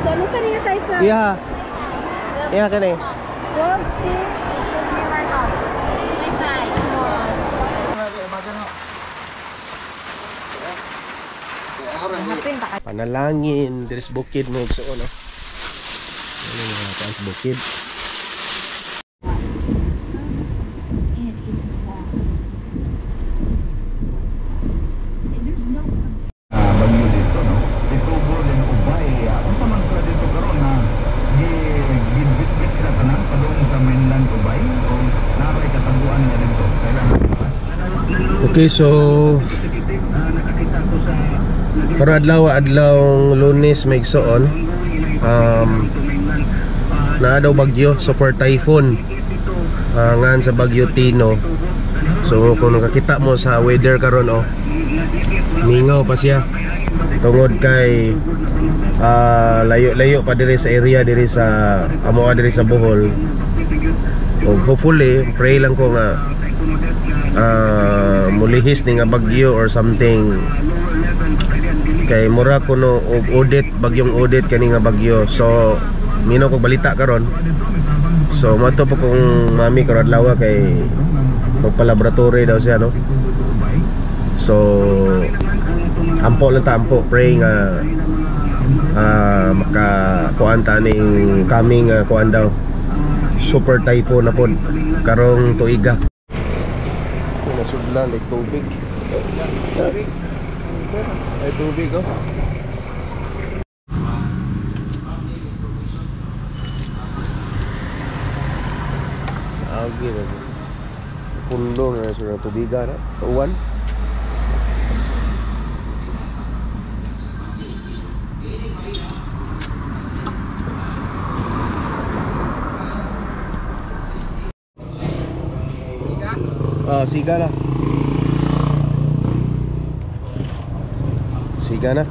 Ano sa niya size sir? Iya. Iya ka na eh. 12, 6. Size. Panalangin, there's bukid mo igsuon no. Ano nga taas bukid. Bagyo dito no. Dito po din ubay. Unsa man ka dito karon na gibit-bit sa tanan padung sa mainland ubay o naray katabuan niya dito. Okay, so Nakakita ko sa para adlaw Lunes may igsuon. Na daw bagyo, super typhoon. Ngan sa Bagyo Tino. So kung nakakita mo sa weather karon oh, mingaw pa siya tungod kay layo pa diri sa area diri sa amoa diri sa Bohol. O hopefully pray lang ko nga mulihis ni nga bagyo or something kay mura kuno og audit bagyong audit kani nga bagyo. So minaw kog balita karon. So mato po kung mami karon adlaw kay magpa-laboratory daw siya no. So ampo lang ta, ampo pray nga makakuan ta ning coming kuan daw super typhoon na pod karong tuiga. Nasudlan like tubig. Ay tubig oh. Agi na pundo na sa tubigan sa uwan. Siga na. Siga na.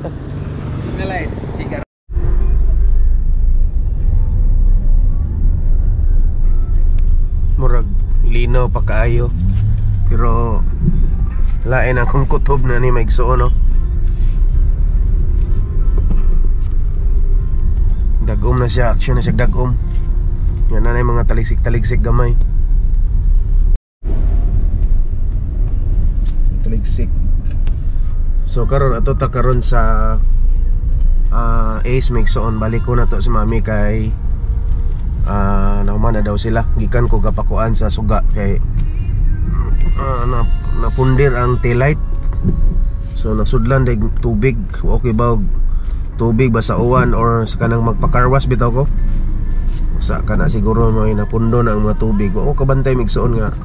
Signal light, siga. Murag linaw pa kaayo. Pero lain akong kutob na ni maigsuon no. Dagom na siya, action na siya dagom. Yan na yung mga taligsik-taligsik gamay. Taligsik. So karon ato ta karon sa Ace Mixon. Balik ko na to si mami kay naman na daw sila. Gikan ko gapakuan sa suga kay napundir ang taillight. So nasudlan dag tubig. Okay ba tubig ba sa uwan or sa kanang magpakarwas bitaw ko? Sa kana siguro may napundo na ang mga tubig. O kabantay migsuon nga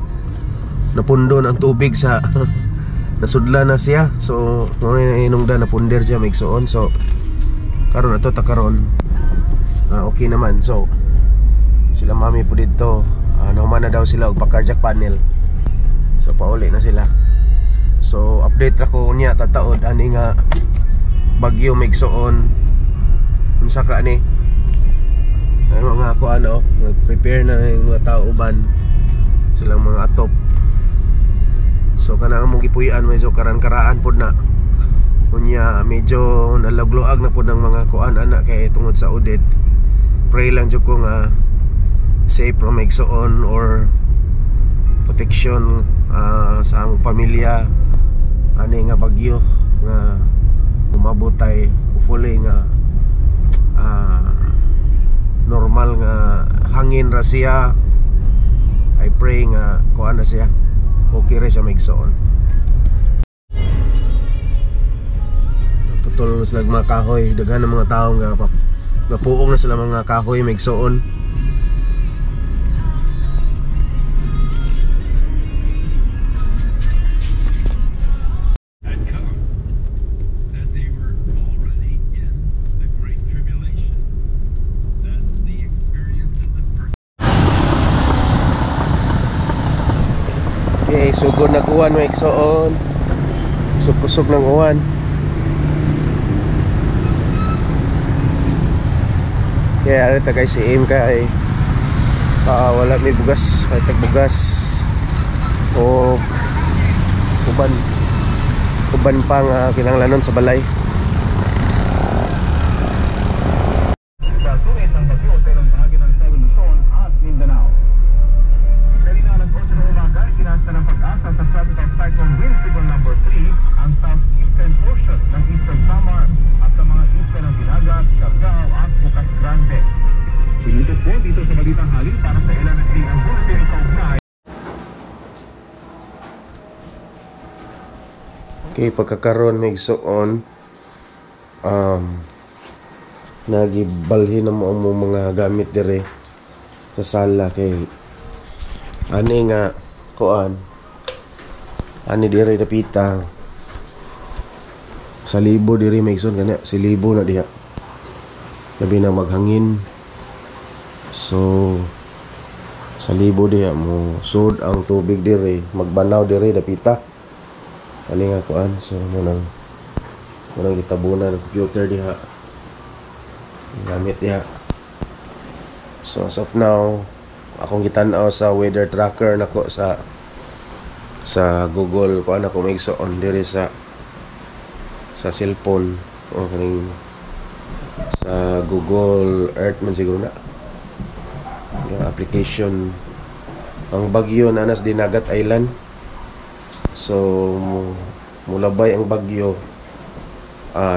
napundo na ang tubig sa nasudlan na siya. So mga inungdan napundir siya migsuon. So karon ato ta karon okay naman. So sila mami po dito naman na daw sila og pa-cardiac panel. So pauli na sila. So update ra ko unya tataod ani nga bagyo migsuon unsa ka ani ay mga ako prepare na yung mga tao uban silang mga atop. So kana among gipuy-an medyo karan-karaan pod na unya medyo nalagloag na pod ng mga kuan ana kay tungod sa audit. Pray lang jud ko nga safe from migsuon or protection sa among pamilya ani nga bagyo nga umabotay. Hopefully nga normal nga hangin ra siya. I pray nga kuan na siya okay ra siya migsuon. Tutulong na sila mga kahoy. Daghan ng mga tao nga gapuong na sila mga kahoy migsuon. Okay, sugod na uwan may igsuon. Kusog-kusog ng uwan. Kaya arita kay si Im kay wala may bugas, kay tagbugas o uban pang kinahanglanon sa balay. po dito sa Balitang Hali para sa LNC ang bulletin kaugnay. Okay, pagkakaroon may igsoon nagibalhin na mo ang mga gamit dire sa sala kay ani nga kuan ani dire dapita sa libo dire may igsoon kanya si libo na diha labi na maghangin so sa libo diha mo sud ang tubig dire magbanaw dire dapita ani nga kuan so munang gitabunan ng computer diha gamit diha so as of now akong gitan-aw sa weather tracker nako sa Google kuan ako maigsoon diri sa cellphone o kaning sa Google Earth man siguro na yung application ang bagyo na nas Dinagat Island. So mulabay ang bagyo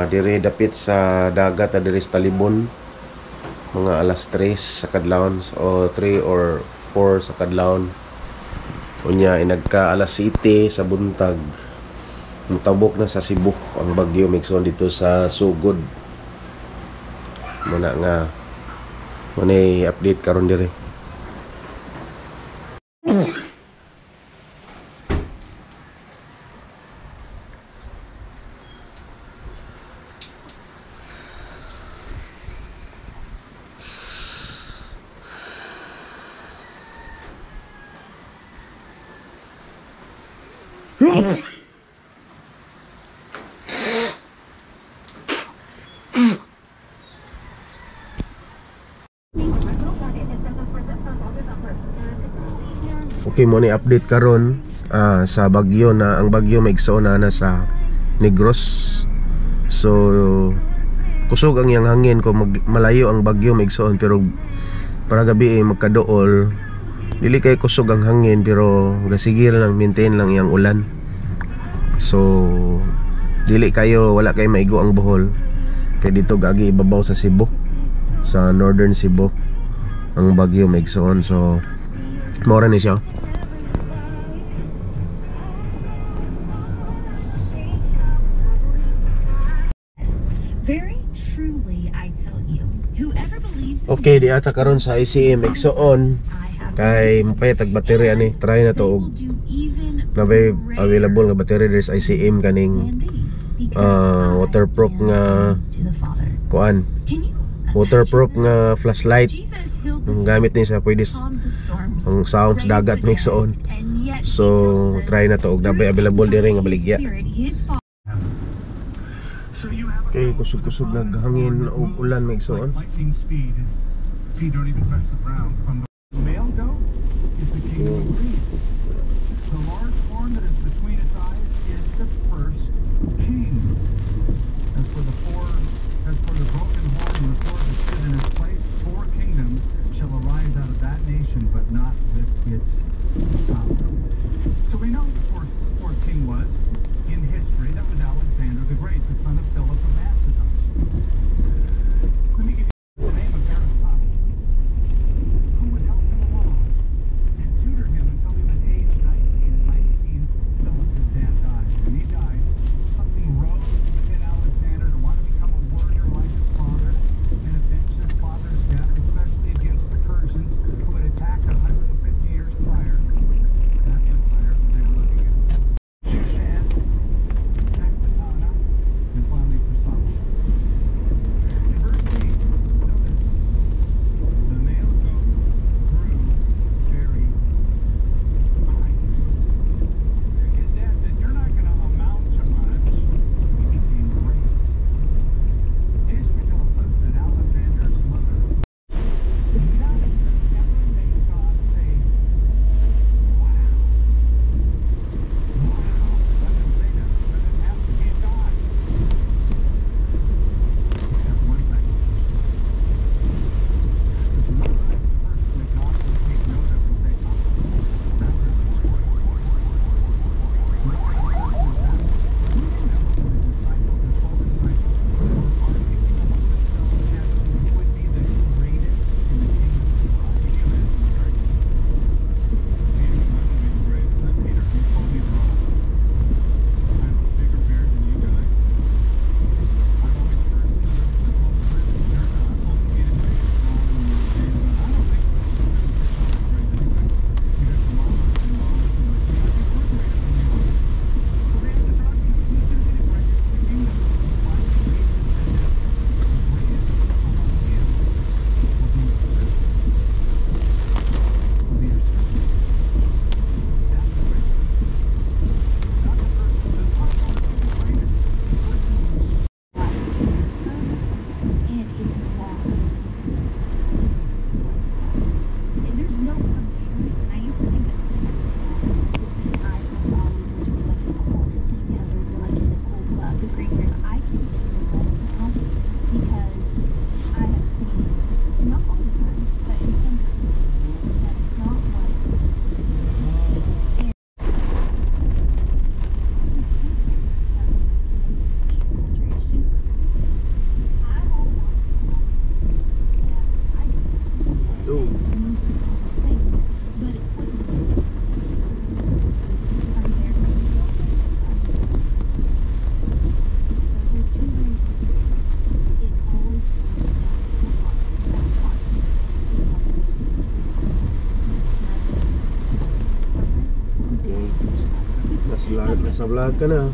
dire dapit sa dagat dire sa Talibon mga alas 3 sa kadlawon o 3 or 4 sa kadlawon unya inagka alas 7 sa buntag mutabok na sa Cebu ang bagyo migson dito sa Sugod muna nga munay update karon dire. Okay mo ni update karon sa bagyo na ang bagyo maigsoon na sa Negros. So kusog ang yang hangin kung malayo ang bagyo maigsoon pero para gabi magkadool dili kay kusog ang hangin pero gasigir lang maintain lang yang ulan. So dili kayo wala kay maigo ang Bohol kay dito gagi ibabaw sa Cebu sa Northern Cebu ang bagyo maigsoon. So mora ni siya. Very truly I tell you, whoever believes Okay, di ata karon sa ICM igsoon kay mapay tag battery ani. Try na to og nabay available nga battery there's ICM kaning waterproof nga kuan. Waterproof nga flashlight. Ang gamit ni sa pwede ang sounds dagat migsoon. So try na to og nabay available dire nga baligya. Okay, kusog-kusog naghangin og ulan migsoon. Male goat is the king of the breed. The large horn that is between its eyes is the first king. As for the broken horn and the sword that stood in its place, 4 kingdoms shall arise out of that nation, but not with its power. So we know who the fourth king was in history. That was Alexander the Great, the son of Philip of Macedon. Let me give you the name of Aristotle, who would help him along and tutor him until he was age 19. Oh. Nasa vlog ka na.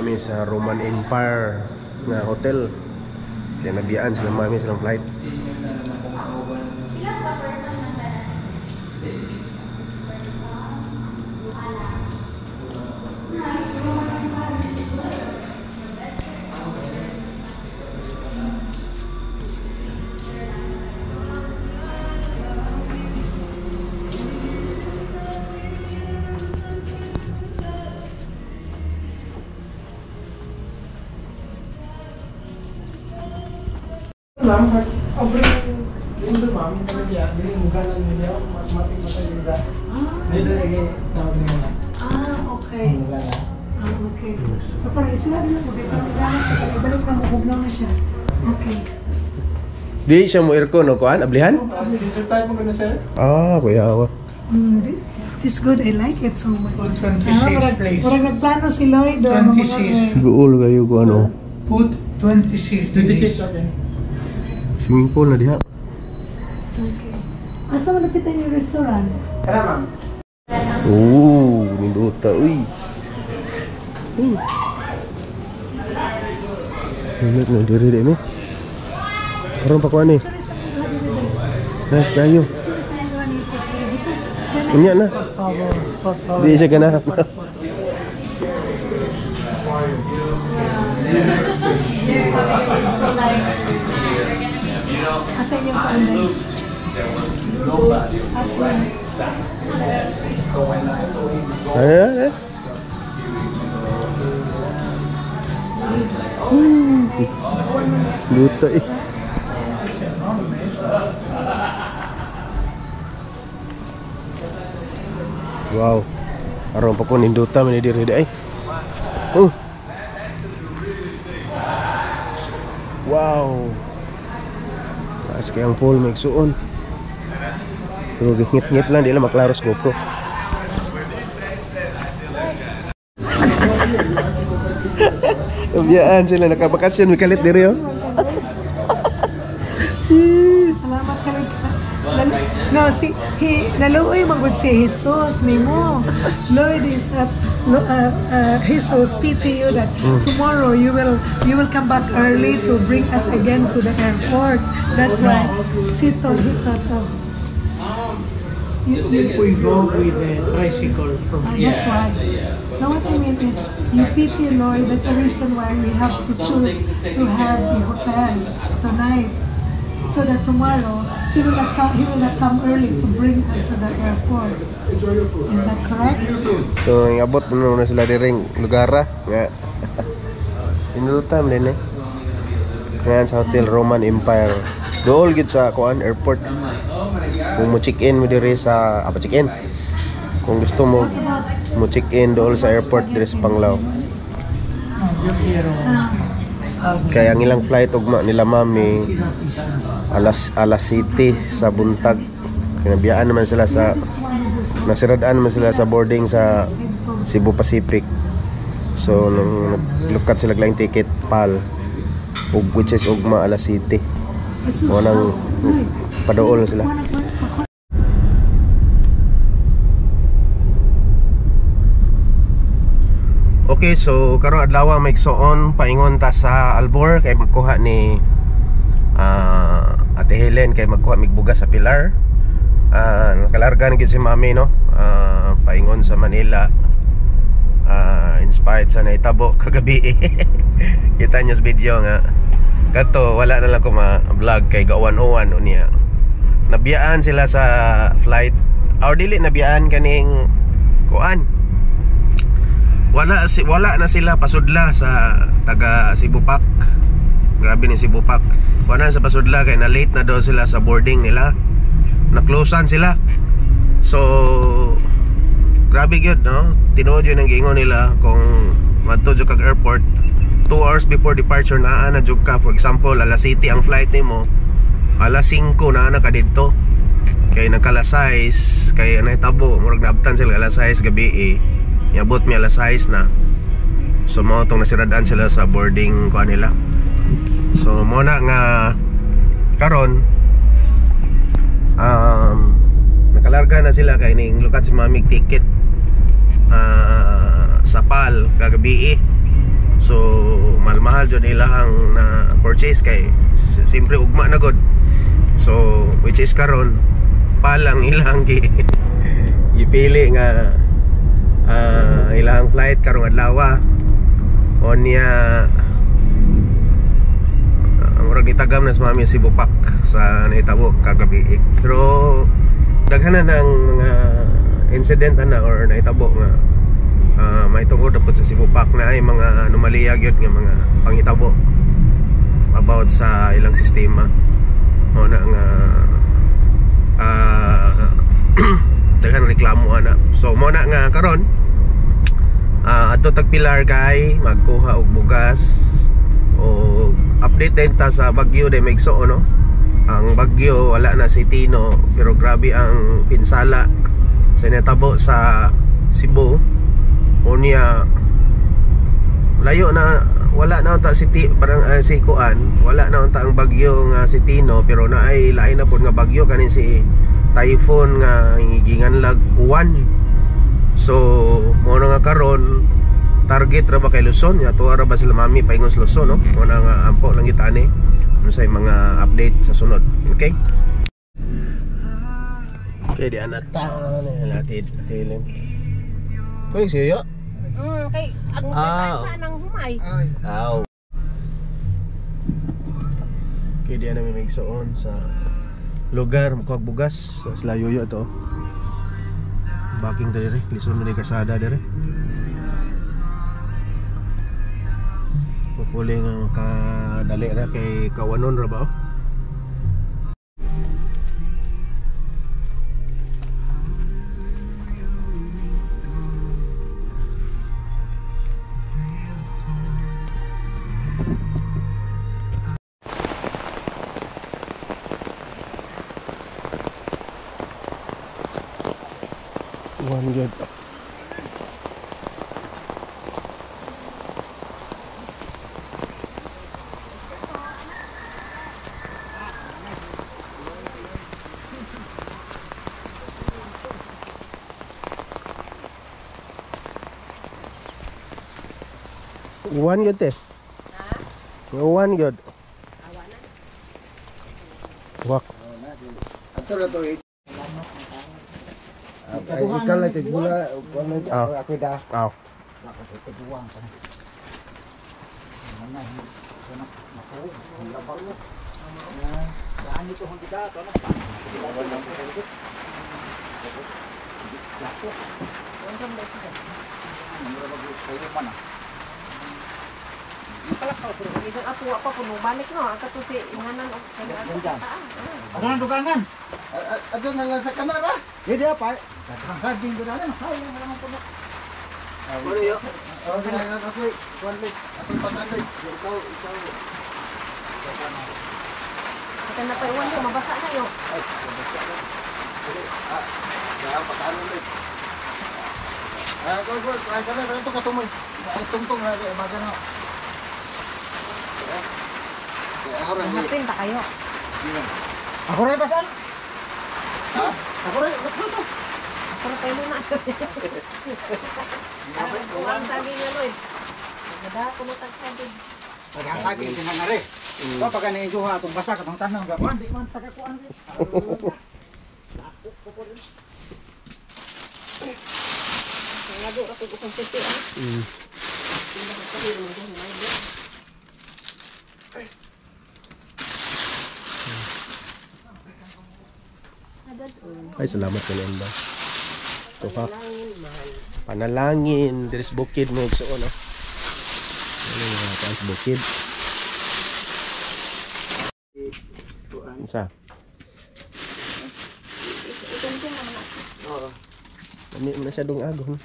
Kami sa Roman Empire na hotel. Kaya nabiyaan sila mami silang flight. Ma'am, over yung ma'am, kasi bili muka lang nila, matik mata nila. Dito lagi tawag nila. Okay. Okay. So parang sinabi mo, parang siya, balik na mabugnaw na siya. Okay. Di siya mo aircon o kuan, ablihan? Sir type mo ganda sir? Kuya ako. This good, I like it so much. Put 26 please. Parang nagplano si Lloyd. 26. Guol kayo ko ano. Put 26. 26, okay. Swimming pool na diha. Okay. Asa mo nakita yung restaurant? Kaya ma'am. Minduta, uy. Ulit na diri mo. Karon pa kuan ni. Nice kayo. Unya na. Di siya ganap. Asa yung kaanday? Luta eh. Wow. Aron pa ko ninduta man diri ay. Wow. Taas kayang pool may suon. Pero ngit-ngit lang, di lang maklaros GoPro. Biyaan sila, nakabakasyon, may kalit diri oh. Salamat ka lang. No, naluoy magud si Jesus nimo. Lord is Jesus pity you that tomorrow you will come back early to bring us again to the airport. That's why sito hito. We go with a tricycle from here. That's why. Now what I mean is, you pity Lord. That's the reason why we have to choose to have a hotel tonight, so that tomorrow he will not come early to bring us to the airport. Is that correct? So, abot na sila diring lugara nga. Inulutam din eh. Kaya sa Hotel Roman Empire. Dool gid sa kuan airport. Kung mo check-in mo diri sa check-in. Kung gusto mo check-in dool sa airport diri sa Panglao. Kaya ang ilang flight ugma nila mami alas City sa buntag. Kinabiyaan naman sila sa nasiradaan naman sila sa boarding sa Cebu Pacific. So nung naglukat sila laing ticket PAL which is ugma alas City. Wanang padool sila. Okay, so karon adlaw may igsoon paingon ta sa Albor kay magkuha ni Ate Helen kay magkuha migbugas sa Pilar. Nakalarga na gyud si mami no. Paingon sa Manila. Inspired sa naitabo kagabi. Kita niyo sa video nga. Kato wala na lang ko ma-vlog kay gawan-uwan unya. Nabiyaan sila sa flight. Or dili nabiyaan kaning kuan. Wala na sila pasudla sa taga Cebu Pac. Grabe ni Cebu Pac. Wala na sa pasudla kay na late na daw sila sa boarding nila. Na-closean sila. So grabe gyud no. Tinuod yun ang giingon nila kung madto jud kag airport 2 hours before departure naa na jud ka. For example, alas 7 ang flight nimo, alas 5 naa na ka didto. Kay nagkalas 6, kay nahitabo murag naabtan sila alas 6 gabi Niabot mi alas 6 na. So mao tong nasiradaan sila sa boarding ko nila. So mo na nga karon nakalarga na sila kay ning lukat si mamig ticket sa PAL kagabi So mahal jud ilahang na purchase kay simpre ugma na god. So which is karon PAL ang ilang gipili nga ilang flight karong adlaw o niya murag nitagam na sa mami Cebu Pac sa nahitabo kagabi. Pero daghanan ng mga incident na or nahitabo nga may tungod dapat sa Cebu Pac na ay mga anomalya gyud nga mga panghitabo about sa ilang sistema o na nga daghan reklamo ana. So mo na nga karon adto tag Pilar kay magkuha og bugas o update din ta sa bagyo de Megso no. Ang bagyo wala na si Tino pero grabe ang pinsala sa natabo sa Cebu. Unya layo na wala na unta si parang si Kuan, wala na unta ang bagyo nga si Tino pero naay lain na pud nga bagyo kanin si typhoon nga ginganlag Uwan. So mo na nga karon target ra ba kay Luzon ya tuwa ra ba sila mami paingon sa Luzon no. Mo na nga ampo lang gitani unsay mga update sa sunod. Okay? Okay, di anata na Helen. Koy siyo. Kay ang sa nang humay. Aw. Okay, di na may migsoon sa lugar magkuha bugas sa Layoyo to. Baking dire, lison mo ni kasada dire. Pupuli nga makadali ra kay kawanon ra ba? One good. One good eh. One good. Wak. Ato na to ikaw lang tigbula ako da. Aw. Isang apo pa puno balik no. Ang kato si inganan o sa Ano nang dugangan? Ato na lang sa kamera. Hindi pa. Haging ko na lang. Hay naman po. Ano yo? Ako kuanlit. Ako pasanday. Ikaw. Ito na pa iwan ko mabasa na yo. Ay, mabasa na. Sige, kaya pasano ulit. Go. Ay, kana ito katumoy. Ay, tungtong na bagan na. Napin ta kayo. Ako rin pasan? Ha? Ako rin, to. Pero tayo muna. Kung ang sabi nga Lloyd. Nada ko mo tag sabi. Tagang sabi, tinanari. Pag ano yung juha, itong basa, katong tanong, gawin, di man tagakuan rin. Nagado ra pud usang sete. Ay, salamat ka nila. Ito ha. Panalangin. There's bukid mo igsuon, no? Ano yung mga taas bukid? Isa. Ano mo na siya dong agong.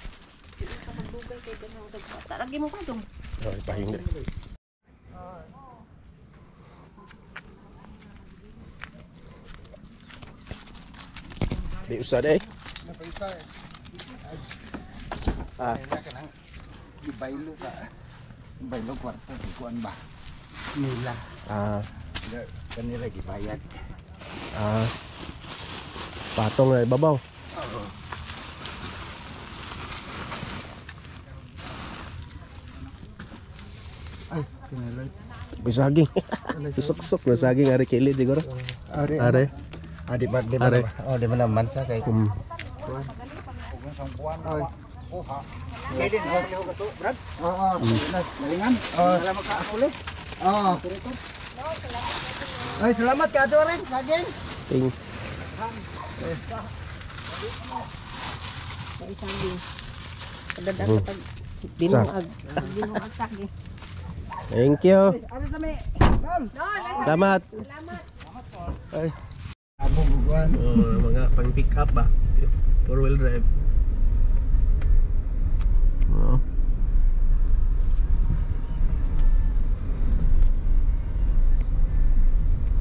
Lagi mo pa dong. Oh, ipahing dre. Di usah deh. Ah, Ibaylo ka. Ibaylo kwarta, kuan ba? Nila. ah, Kanila gibayad. ah. Patong na ibabaw. Ay, kanila. Bisaging. Susok-sok na saging ari kilid siguro. Are. Are. Di ba Are. Oh, di ba naman sa kay Hmm. Kaya din, liho ka to, Brad? Oo, galingan. Salamat ka ako ulit. Oo. Ay, salamat ka ato rin, saging. Ting. Sa isang din. Pagdadag Hmm. pag dinungag. Dinungag saging. Thank you. Ano sa may? Ma'am. Selamat. Ay. Abo buwan. Oh, mga pang pick up ba? Four wheel drive. Oh.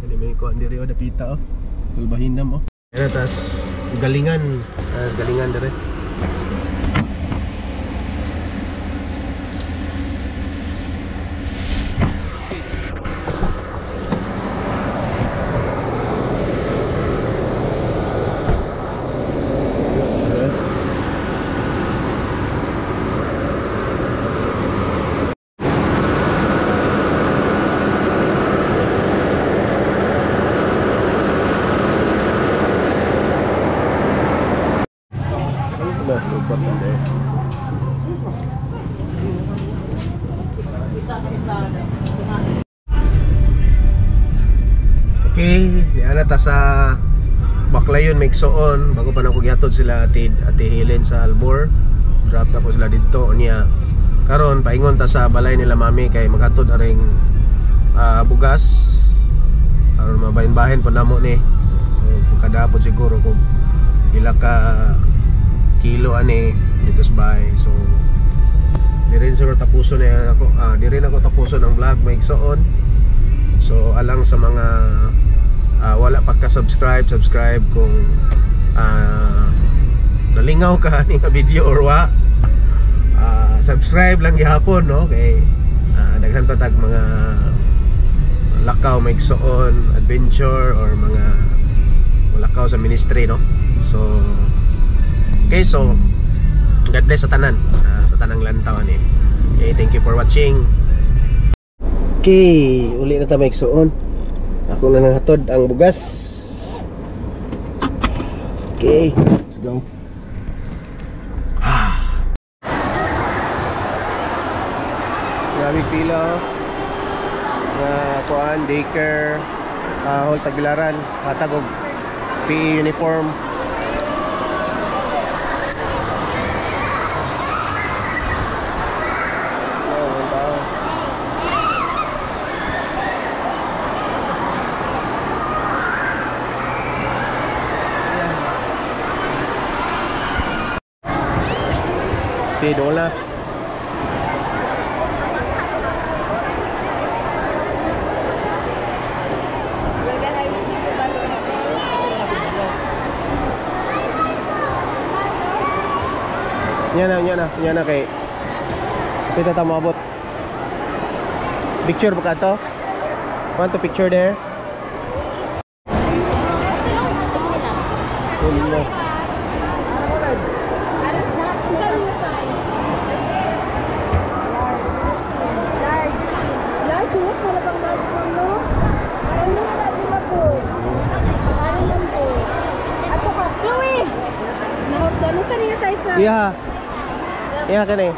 Ini may kuan diri o dapita oh. Tulbahinam oh. Yan tas galingan, galingan diri. Okay, niana ta sa Baclayon Migsoon bago pa nako gihatod sila Ate Helen sa Albor. Drop na po sila dito niya. Karon paingon ta sa balay nila mami kay maghatod aring bugas aron mabahin-bahin pa namo ni. Kadapot siguro kung pila ka kilo ani dito sa bahay. So di rin siguro tapuson na ako, di rin ako tapuson ang vlog Migsoon. So alang sa mga wala pa ka subscribe kung nalingaw ka ni nga video or wa, subscribe lang gihapon no kay daghan pa tag mga lakaw Migsoon adventure or mga lakaw sa ministry no. So okay, so God bless sa tanan, sa tanang lantaw ni. Okay, thank you for watching. Okay, uli na ta Migsoon. Ako na nanghatod ang bugas. Okay, let's go. Grabe pila na kuan daycare, hall Tagbilaran, hatag og PE uniform. Doon na. Yan na kay kita ta maabot. Picture ba ka to? Want to picture there? Large. Iya. Iya ka na eh.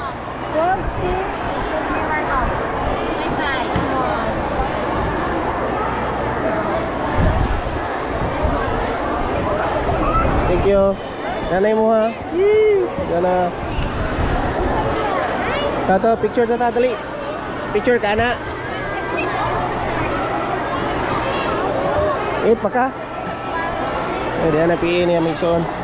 Thank you. Nanay mo ha. Gana. Tato, picture na dali. Picture ka na. Eat pa ka. Hindi na piin niya may soon.